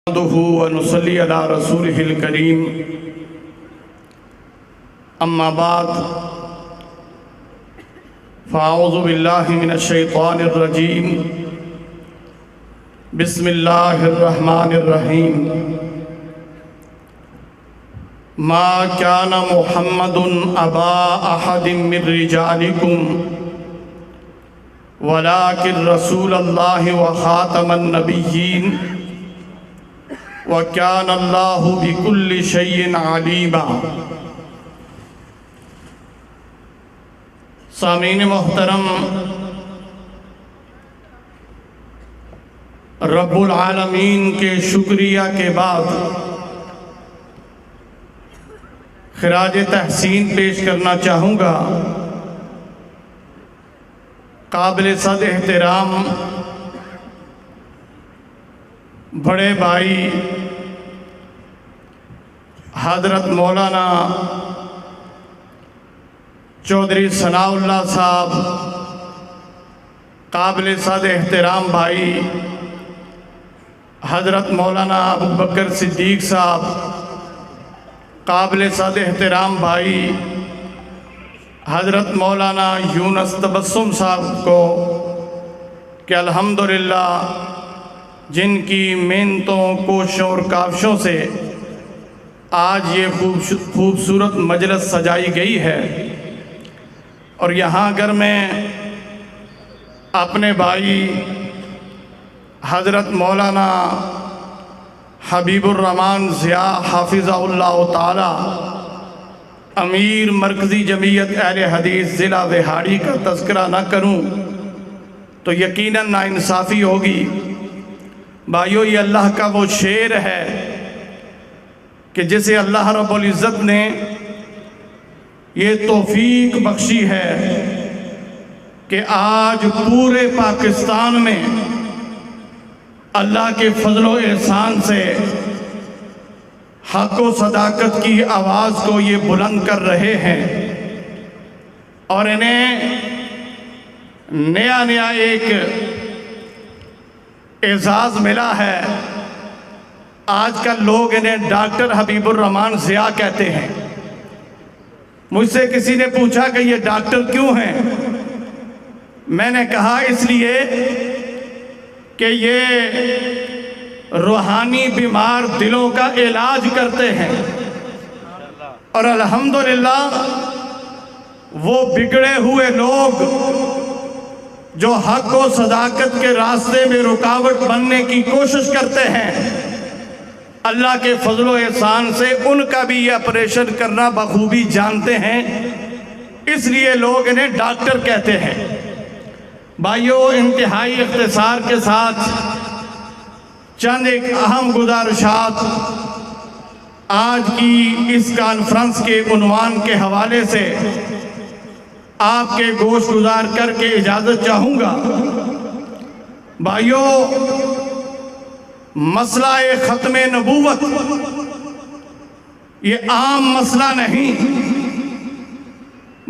نحمده ونصلي على رسوله الكريم اما بعد فاعوذ بالله من الشيطان الرجيم بسم الله الرحمن الرحيم ما كان محمد ابا احد من رجالكم ولكن رسول الله وخاتم النبيين وَكَانَ اللَّهُ بِكُلِّ شَيْءٍ عَلِيمًا۔ سامعین محترم، رب العالمین کے شکریہ کے بعد خراج تحسین پیش کرنا چاہوں گا قابل صد احترام بڑے بھائی حضرت مولانا چودھری ثناء اللہ صاحب، قابل صد احترام بھائی حضرت مولانا ابو بکر صدیق صاحب، قابل صد احترام بھائی حضرت مولانا یونس تبسم صاحب کو کہ الحمدللہ جن کی محنتوں کوششوں اور کاوشوں سے آج یہ خوبصورت مجلس سجائی گئی ہے، اور یہاں اگر میں اپنے بھائی حضرت مولانا حبیب الرحمن ضیاء حافظہ اللہ تعالی امیر مرکزی جمعیت اہل حدیث ضلع وہاڑی کا تذکرہ نہ کروں تو یقیناً ناانصافی ہوگی۔ بھائیو، یہ اللہ کا وہ شعر ہے کہ جسے اللہ رب العزت نے یہ توفیق بخشی ہے کہ آج پورے پاکستان میں اللہ کے فضل و احسان سے حق و صداقت کی آواز کو یہ بلند کر رہے ہیں، اور انہیں نیا ایک اعزاز ملا ہے۔ آج کل لوگ انہیں ڈاکٹر حبیب الرحمن ضیاء کہتے ہیں۔ مجھ سے کسی نے پوچھا کہ یہ ڈاکٹر کیوں ہیں؟ میں نے کہا اس لیے کہ یہ روحانی بیمار دلوں کا علاج کرتے ہیں، اور الحمدللہ وہ بگڑے ہوئے لوگ جو حق و صداقت کے راستے میں رکاوٹ بننے کی کوشش کرتے ہیں، اللہ کے فضل و احسان سے ان کا بھی یہ آپریشن کرنا بخوبی جانتے ہیں، اس لیے لوگ انہیں ڈاکٹر کہتے ہیں۔ بھائیو، انتہائی اختصار کے ساتھ چند ایک اہم گزارشات آج کی اس کانفرنس کے عنوان کے حوالے سے آپ کے گوش گزار کر کے اجازت چاہوں گا۔ بھائیو، مسئلہ ختم نبوت یہ عام مسئلہ نہیں،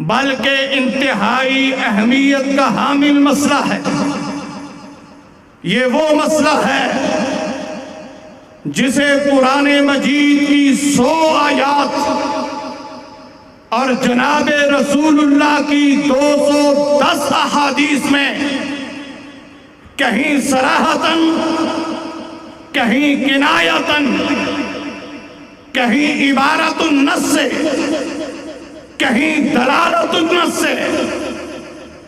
بلکہ انتہائی اہمیت کا حامل مسئلہ ہے۔ یہ وہ مسئلہ ہے جسے قرآن مجید کی 100 آیات اور جناب رسول اللہ کی 210 احادیث میں کہیں صراحتاً، کہیں کنایتاً، کہیں عبارت النص سے، کہیں دلالت النص سے،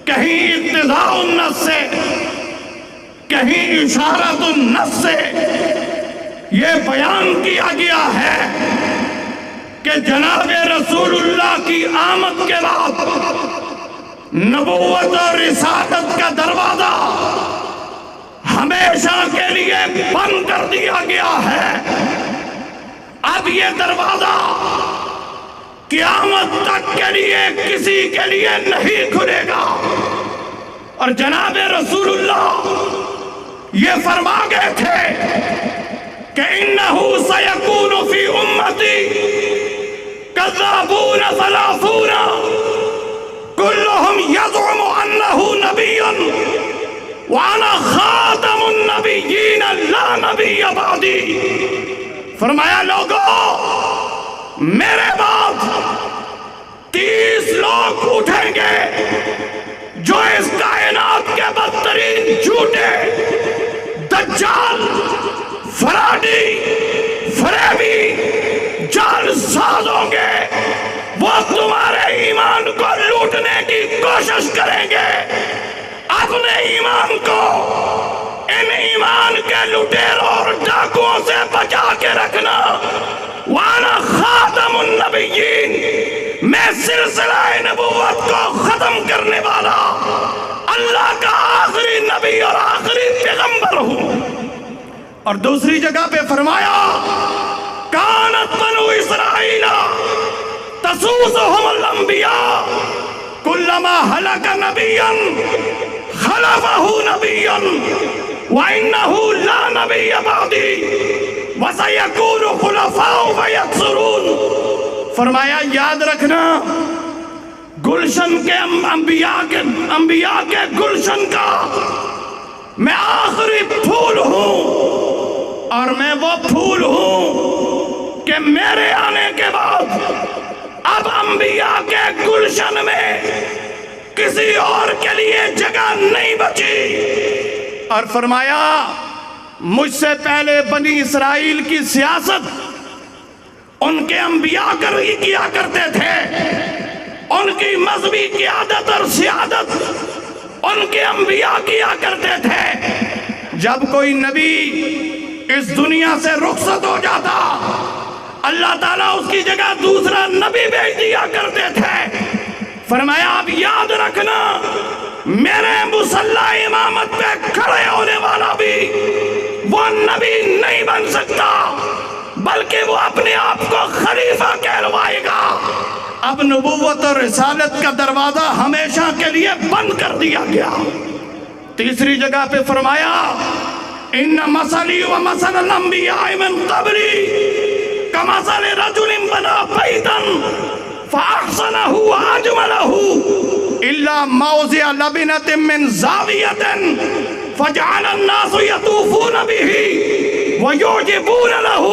کہیں اقتضاء النص سے، کہیں اشارت النص سے یہ بیان کیا گیا ہے کہ جناب رسول اللہ کی آمد کے بعد نبوت اور رسالت کا دروازہ ہمیشہ کے لیے بند کر دیا گیا ہے۔ اب یہ دروازہ قیامت تک کے لیے کسی کے لیے نہیں کھلے گا، اور جناب رسول اللہ یہ فرما گئے تھے کہ انہو سیکون فی امتی کذابون ثلاثون کلہم یزعم انہو نبی وانا خاتم النبیین لا نبی بعدی۔ فرمایا لوگوں میرے بعد 30 لوگ اٹھیں گے جو اس کائنات کے بدترین جھوٹے، دجال، فراڈی، فریبی، جال ساز ہوں گے۔ وہ تمہارے ایمان کو لوٹنے کی کوشش کریں گے۔ اپنے ایمان کو ان ایمان کے لٹیروں اور ڈاکوؤں سے بچا کے رکھنا۔ وانا خاتم النبیین، میں سلسلہ نبوت کو ختم کرنے والا اللہ کا آخری نبی اور آخری پیغمبر ہوں۔ اور دوسری جگہ پہ فرمایا کانت بنو اسرائیل تسوسهم الانبیاء کلما ہلک نبیا خلفہ نبیا وانہ لا نبی بعدی وسیکون خلفاء فیکثرون۔ فرمایا یاد رکھنا گلشن کے انبیاء کے گلشن کا میں آخری پھول ہوں، اور میں وہ پھول ہوں کہ میرے آنے کے بعد اب انبیاء کے گلشن میں کسی اور کے لیے جگہ نہیں بچی۔ اور فرمایا مجھ سے پہلے بنی اسرائیل کی سیاست ان کے انبیاء کیا کرتے تھے، ان کی مذہبی قیادت اور سیادت ان کے انبیاء کیا کرتے تھے۔ جب کوئی نبی اس دنیا سے رخصت ہو جاتا اللہ تعالیٰ اس کی جگہ دوسرا نبی بھیج دیا کرتے تھے۔ فرمایا اب یاد رکھنا میرے مصلی امامت پہ کھڑے ہونے والا بھی وہ نبی نہیں بن سکتا، بلکہ وہ اپنے آپ کو خلیفہ کہلوائے گا۔ اب نبوت اور رسالت کا دروازہ ہمیشہ کے لیے بند کر دیا گیا۔ تیسری جگہ پہ فرمایا ان مثلی و مثل الانبیاء من قبلی کمثل رجل بنا بیتا فاحسنہ واجملہ الا موضع لبنۃ من زاویۃ فجعل الناس یطوفون به وَيُعْجِبُونَ لَهُ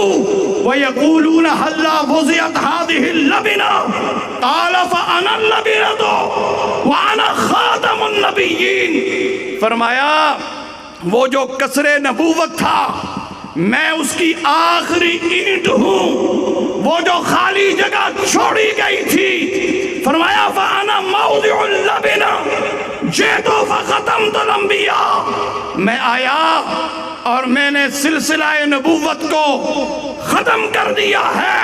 وَيَقُولُونَ هَلَّا وُضِعَتْ هَذِهِ اللَّبِنَةُ قَالَ فَأَنَا اللَّبِنَةُ وَأَنَا خَاتَمُ النَّبِيِّينَ۔ فرمایا وہ جو قصر نبوت تھا میں اس کی آخری اینٹ ہوں، وہ جو خالی جگہ چھوڑی گئی تھی۔ فرمایا فَأَنَا مَوْضِعُ اللَّبِنَةِ جِئْتُ فَخَتَمْتُ الْأَنْبِيَاءَ، میں آیا اور میں نے سلسلہ نبوت کو ختم کر دیا ہے۔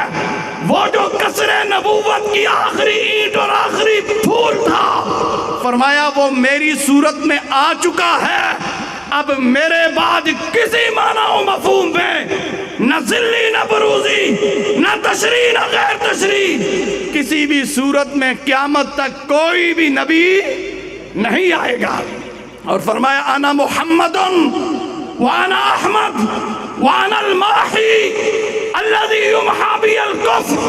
وہ جو قصر نبوت کی آخری اینٹ اور آخری پھول تھا فرمایا وہ میری صورت میں آ چکا ہے۔ اب میرے بعد کسی معنی و مفہوم میں نہ ذلی نہ بروزی نہ تشریح نہ غیر تشریح کسی بھی صورت میں قیامت تک کوئی بھی نبی نہیں آئے گا۔ اور فرمایا انا محمد وانا احمد وانا الماحی الذي يمحى بي الكفر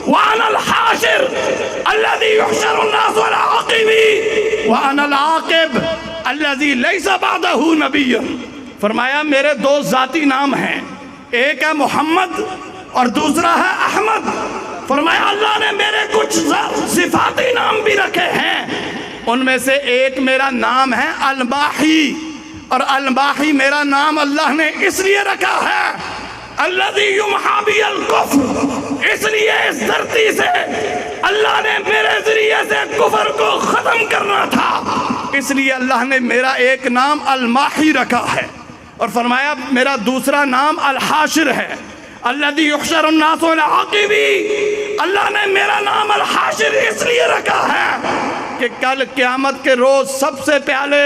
وانا الحاشر الذي يحشر الناس على عقبي وانا العاقب الذي ليس بعده نبي۔ فرمایا میرے دو ذاتی نام ہیں، ایک ہے محمد اور دوسرا ہے احمد۔ فرمایا اللہ نے میرے کچھ صفاتی نام بھی رکھے ہیں، ان میں سے ایک میرا نام ہے الماحی، اور الماحی میرا نام اللہ نے اس لیے رکھا ہے الذی یمحی بی الکفر، اس لیے اس دھرتی سے اللہ نے میرے ذریعے سے کفر کو ختم کرنا تھا، اس لیے اللہ نے میرا ایک نام الماحی رکھا ہے۔ اور فرمایا میرا دوسرا نام الحاشر ہے الذی یحشر الناس علی عقبی، اللہ نے میرا نام الحاشر اس لیے رکھا ہے کہ کل قیامت کے روز سب سے پہلے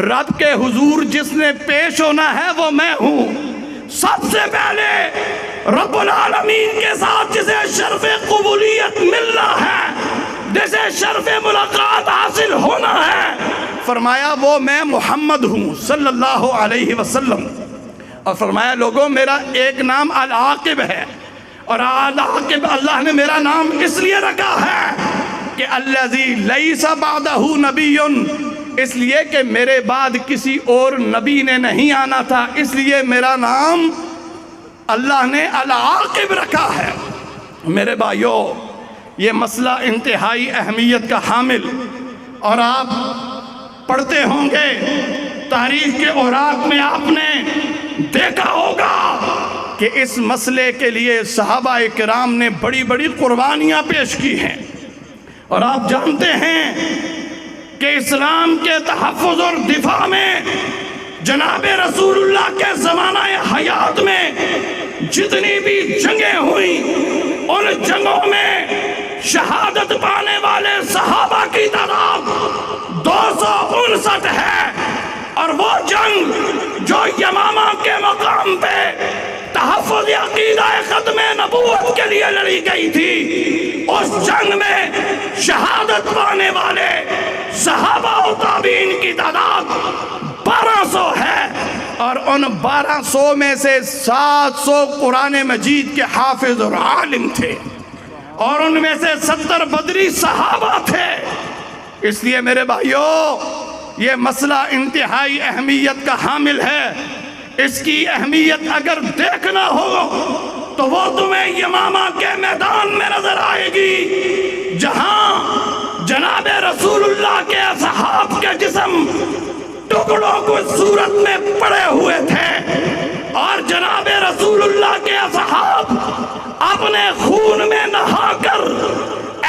رب کے حضور جس نے پیش ہونا ہے وہ میں ہوں، سب سے پہلے رب العالمین کے ساتھ جسے شرف قبولیت ملنا ہے، جسے شرف ملاقات حاصل ہونا ہے، فرمایا وہ میں محمد ہوں صلی اللہ علیہ وسلم۔ اور فرمایا لوگوں میرا ایک نام العاقب ہے، اور العاقب اللہ نے میرا نام اس لیے رکھا ہے کہ الذی لیس بعدہ نبی، اس لیے کہ میرے بعد کسی اور نبی نے نہیں آنا تھا، اس لیے میرا نام اللہ نے العاقب رکھا ہے۔ میرے بھائیوں، یہ مسئلہ انتہائی اہمیت کا حامل، اور آپ پڑھتے ہوں گے تاریخ کے اوراق میں آپ نے دیکھا ہوگا کہ اس مسئلے کے لیے صحابہ کرام نے بڑی بڑی قربانیاں پیش کی ہیں۔ اور آپ جانتے ہیں کہ اسلام کے تحفظ اور دفاع میں جناب رسول اللہ کے زمانہ حیات میں جتنی بھی جنگیں ہوئیں، ان جنگوں میں شہادت پانے والے صحابہ کی تعداد 259 ہے، اور وہ جنگ جو یمامہ کے مقام پہ تحفظ عقیدہ ختم نبوت کے لیے لڑی گئی تھی، اس جنگ میں شہادت پانے والے صحابہ و تابعین کی تعداد 1200 ہے، اور ان 1200 میں سے 700 قرآن مجید کے حافظ اور عالم تھے، اور ان میں سے 70 بدری صحابہ تھے۔ اس لیے میرے بھائیوں، یہ مسئلہ انتہائی اہمیت کا حامل ہے۔ اس کی اہمیت اگر دیکھنا ہو تو وہ تمہیں یمامہ کے میدان میں نظر آئے گی، جہاں جناب رسول اللہ کے اصحاب کے جسم ٹکڑوں کو صورت میں پڑے ہوئے تھے، اور جناب رسول اللہ کے اصحاب اپنے خون میں نہا کر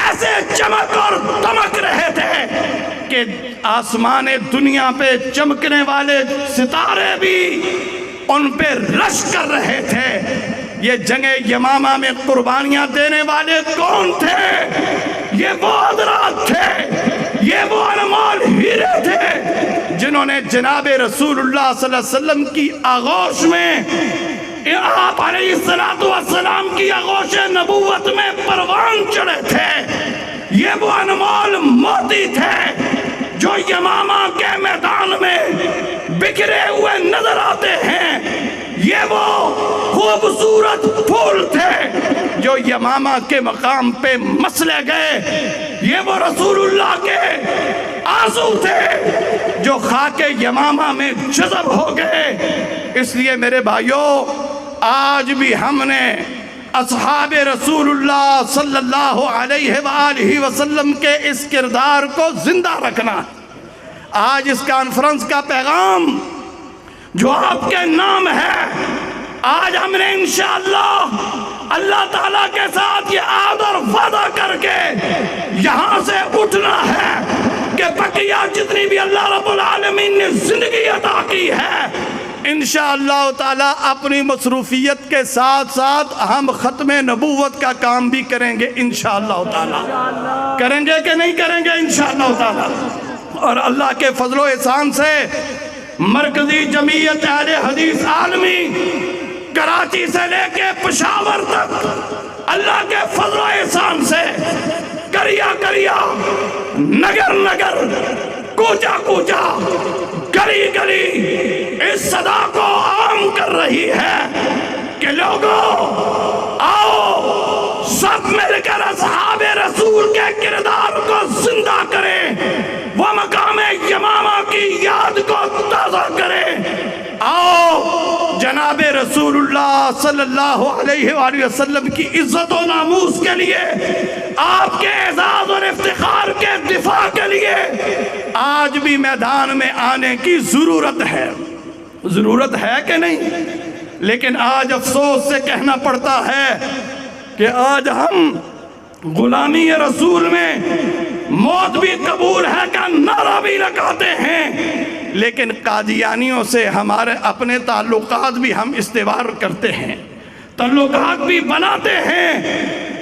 ایسے چمک اور دمک رہے تھے کہ آسمان دنیا پہ چمکنے والے ستارے بھی ان پہ رش کر رہے تھے۔ یہ جنگ یمامہ میں قربانیاں دینے والے کون تھے؟ یہ وہ حضرات تھے، یہ وہ انمول ہیرے تھے جنہوں نے جناب رسول اللہ صلی اللہ علیہ وسلم کی آغوش میں، آپ علیہ السلام کی آغوش نبوت میں پروان چڑھے تھے۔ یہ وہ انمول موتی تھے جو یمامہ کے میدان میں بکھرے ہوئے نظر آتے ہیں۔ یہ وہ خوبصورت پھول تھے جو یمامہ کے مقام پہ مسلے گئے۔ یہ وہ رسول اللہ کے آنسو تھے جو خاک یمامہ میں جذب ہو گئے۔ اس لیے میرے بھائیوں، آج بھی ہم نے اصحاب رسول اللہ صلی اللہ علیہ وآلہ وسلم کے اس کردار کو زندہ رکھنا۔ آج اس کانفرنس کا پیغام جو آپ کے نام ہے، آج ہم نے انشاءاللہ اللہ تعالیٰ کے ساتھ یہ عہد اور وعدہ کر کے یہاں سے اٹھنا ہے کہ بقیہ جتنی بھی اللہ رب العالمین نے زندگی عطا کی ہے، انشاءاللہ تعالیٰ اپنی مصروفیت کے ساتھ ساتھ ہم ختم نبوت کا کام بھی کریں گے انشاءاللہ تعالیٰ۔ کریں گے کہ نہیں کریں گے انشاءاللہ تعالیٰ؟ اور اللہ کے فضل و احسان سے مرکزی جمعیت اہل حدیث عالمی کراچی سے لے کے پشاور تک، اللہ کے فضل و احسان سے کریا کریا، نگر نگر، کوچا کوچا، گلی گلی اس صدا کو عام کر رہی ہے کہ لوگوں آؤ سب مل کر اصحاب رسول کے کردار کو زندہ کریں، وہ مقام یمامہ کی یاد کو تازہ کریں۔ آؤ جناب رسول اللہ صلی اللہ علیہ وآلہ وسلم کی عزت و ناموس کے لیے، آپ کے اعزاز اور افتخار کے دفاع کے لیے آج بھی میدان میں آنے کی ضرورت ہے۔ ضرورت ہے کہ نہیں؟ لیکن آج افسوس سے کہنا پڑتا ہے کہ آج ہم غلامی رسول میں موت بھی قبول ہے کا نعرہ بھی لگاتے ہیں، لیکن قادیانیوں سے ہمارے اپنے تعلقات بھی ہم استوار کرتے ہیں، تعلقات بھی بناتے ہیں،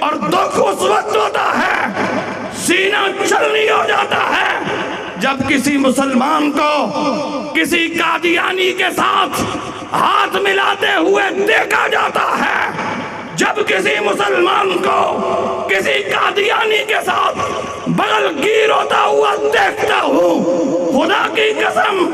اور دکھ اس وقت ہوتا ہے، سینہ چلنی ہو جاتا ہے جب کسی مسلمان کو کسی قادیانی کے ساتھ ہاتھ ملاتے ہوئے دیکھا جاتا ہے، جب کسی مسلمان کو کسی قادیانی کے ساتھ بغل گیر ہوتا ہوا دیکھتا ہوں، خدا کی قسم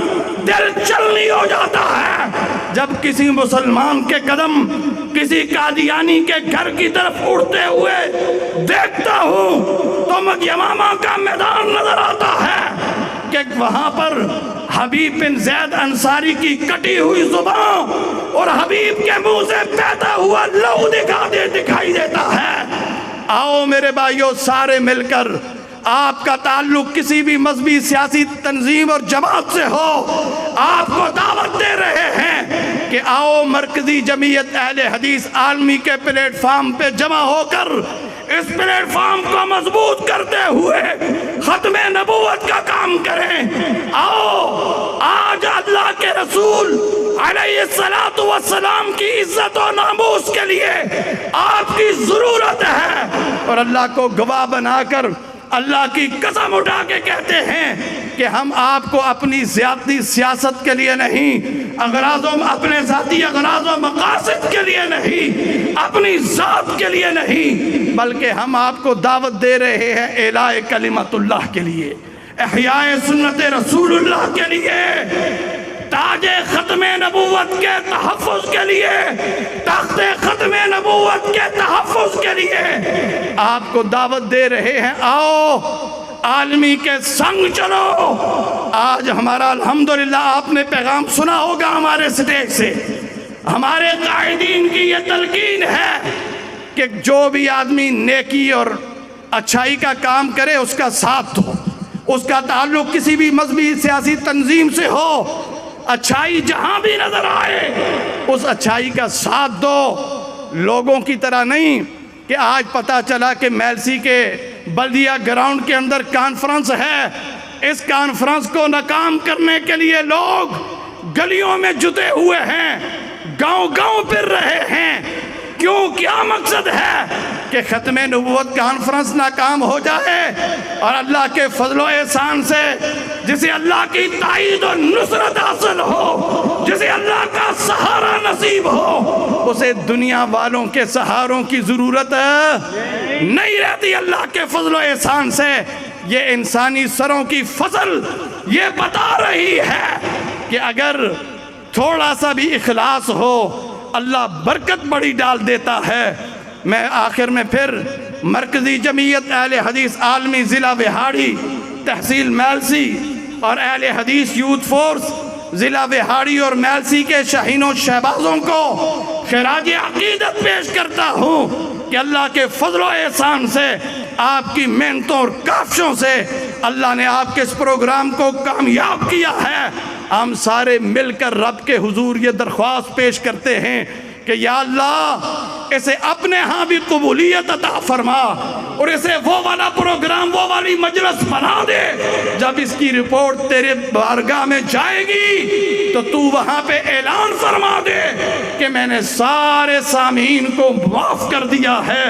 دل چلنی ہو جاتا ہے۔ جب کسی مسلمان کے قدم کسی قادیانی کے گھر کی طرف اڑتے ہوئے دیکھتا ہوں تو یمامہ کا میدان نظر آتا ہے کہ وہاں پر حبیب بن زید انصاری کی کٹی ہوئی زبان اور حبیب کے منہ سے بہتا ہوا لہو دکھائی دیتا ہے۔ آؤ میرے بھائیو، سارے مل کر، آپ کا تعلق کسی بھی مذہبی سیاسی تنظیم اور جماعت سے ہو، آپ کو دعوت دے رہے ہیں کہ آؤ مرکزی جمعیت اہل حدیث عالمی کے پلیٹ فارم پہ جمع ہو کر اس پلیٹ فارم کو مضبوط کرتے ہوئے ختم نبوت کا کام کریں۔ آؤ آج اللہ کے رسول علیہ السلام کی عزت و ناموس کے لیے آپ کی ضرورت ہے، اور اللہ کو گواہ بنا کر اللہ کی قسم اٹھا کے کہتے ہیں کہ ہم آپ کو اپنی ذاتی سیاست کے لیے نہیں، اپنے ذاتی اغراض و مقاصد کے لیے نہیں، اپنی ذات کے لیے نہیں، بلکہ ہم آپ کو دعوت دے رہے ہیں اعلاء کلمت اللہ کے لیے، احیاء سنت رسول اللہ کے لیے، تاج ختم نبوت کے تحفظ کے لیے، تخت ختم نبوت کے تحفظ کے لیے آپ کو دعوت دے رہے ہیں۔ آؤ عالمی کے سنگ چلو۔ آج ہمارا الحمدللہ آپ نے پیغام سنا ہوگا ہمارے سٹیج سے، ہمارے قائدین کی یہ تلقین ہے کہ جو بھی آدمی نیکی اور اچھائی کا کام کرے اس کا ساتھ دو، اس کا تعلق کسی بھی مذہبی سیاسی تنظیم سے ہو، اچھائی جہاں بھی نظر آئے اس اچھائی کا ساتھ دو۔ لوگوں کی طرح نہیں کہ آج پتا چلا کہ میلسی کے بلدیہ گراؤنڈ کے اندر کانفرنس ہے، اس کانفرنس کو ناکام کرنے کے لیے لوگ گلیوں میں جتے ہوئے ہیں، گاؤں گاؤں پھر رہے ہیں۔ کیوں؟ کیا مقصد ہے کہ ختم نبوت کانفرنس ناکام ہو جائے اور اللہ کے فضل و احسان سے جسے اللہ کی تائید و نصرت حاصل ہو، جسے اللہ کا سہارا نصیب ہو، اسے دنیا والوں کے سہاروں کی ضرورت نہیں رہتی۔ اللہ کے فضل و احسان سے یہ انسانی سروں کی فضل یہ بتا رہی ہے کہ اگر تھوڑا سا بھی اخلاص ہو اللہ برکت بڑی ڈال دیتا ہے۔ میں آخر میں پھر مرکزی جمعیت اہل حدیث عالمی ضلع وہاڑی تحصیل میلسی اور اہل حدیث یوتھ فورس ضلع وہاڑی اور میلسی کے شاہین و شہبازوں کو خراج عقیدت پیش کرتا ہوں کہ اللہ کے فضل و احسان سے، آپ کی محنتوں اور کافشوں سے اللہ نے آپ کے اس پروگرام کو کامیاب کیا ہے۔ ہم سارے مل کر رب کے حضور یہ درخواست پیش کرتے ہیں کہ یا اللہ اسے اپنے ہاں بھی قبولیت عطا فرما، اور اسے وہ والا پروگرام، وہ والی مجلس بنا دے جب اس کی رپورٹ تیرے بارگاہ میں جائے گی تو تو وہاں پہ اعلان فرما دے کہ میں نے سارے سامعین کو معاف کر دیا ہے۔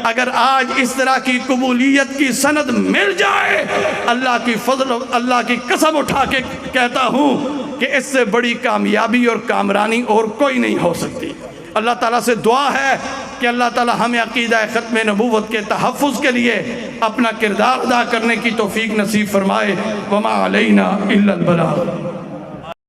اگر آج اس طرح کی قبولیت کی سند مل جائے، اللہ کی فضل، اللہ کی قسم اٹھا کے کہتا ہوں کہ اس سے بڑی کامیابی اور کامرانی اور کوئی نہیں ہو سکتی۔ اللہ تعالیٰ سے دعا ہے کہ اللہ تعالیٰ ہمیں عقیدہ ختم نبوت کے تحفظ کے لیے اپنا کردار ادا کرنے کی توفیق نصیب فرمائے۔ وما علینا الا البلاغ۔